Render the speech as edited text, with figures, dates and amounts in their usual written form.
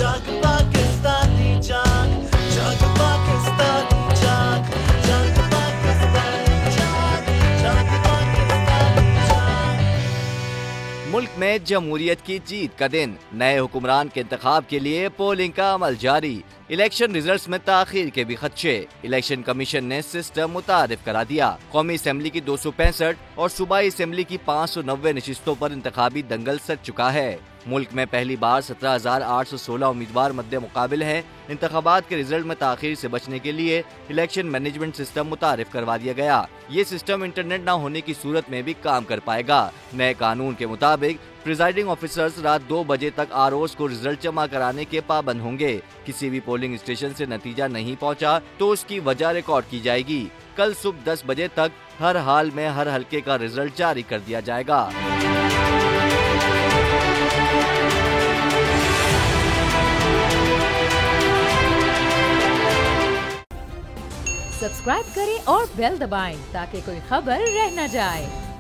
जाग पाकिस्तानी जाग, जाग पाकिस्तानी जाग, जाग पाकिस्तानी जाग, जाग पाकिस्तानी जाग। मुल्क में जमहूरियत की जीत का दिन, नए हुक्मरान के इंतखाब के लिए पोलिंग का अमल जारी। इलेक्शन रिजल्ट्स में ताखीर के भी खदशे, इलेक्शन कमीशन ने सिस्टम मुतारिफ करा दिया। कौमी असेंबली की 265 और सूबाई असेंबली की 590 नशिस्तों पर इंतखाबी दंगल सज चुका है। मुल्क में पहली बार 17,816 उम्मीदवार मद्दे मुकाबिल हैं। इंतखाबात के रिजल्ट में ताखीर से बचने के लिए इलेक्शन मैनेजमेंट सिस्टम मुतारिफ करवा दिया गया। ये सिस्टम इंटरनेट न होने की सूरत में भी काम कर पाएगा। नए कानून के मुताबिक प्रिजाइडिंग ऑफिसर्स रात 2 बजे तक आरओज को रिजल्ट जमा कराने के पाबंद होंगे। किसी भी पोलिंग स्टेशन से नतीजा नहीं पहुंचा तो उसकी वजह रिकॉर्ड की जाएगी। कल सुबह 10 बजे तक हर हाल में हर हलके का रिजल्ट जारी कर दिया जाएगा। सब्सक्राइब करें और बेल दबाएं ताकि कोई खबर रह न जाए।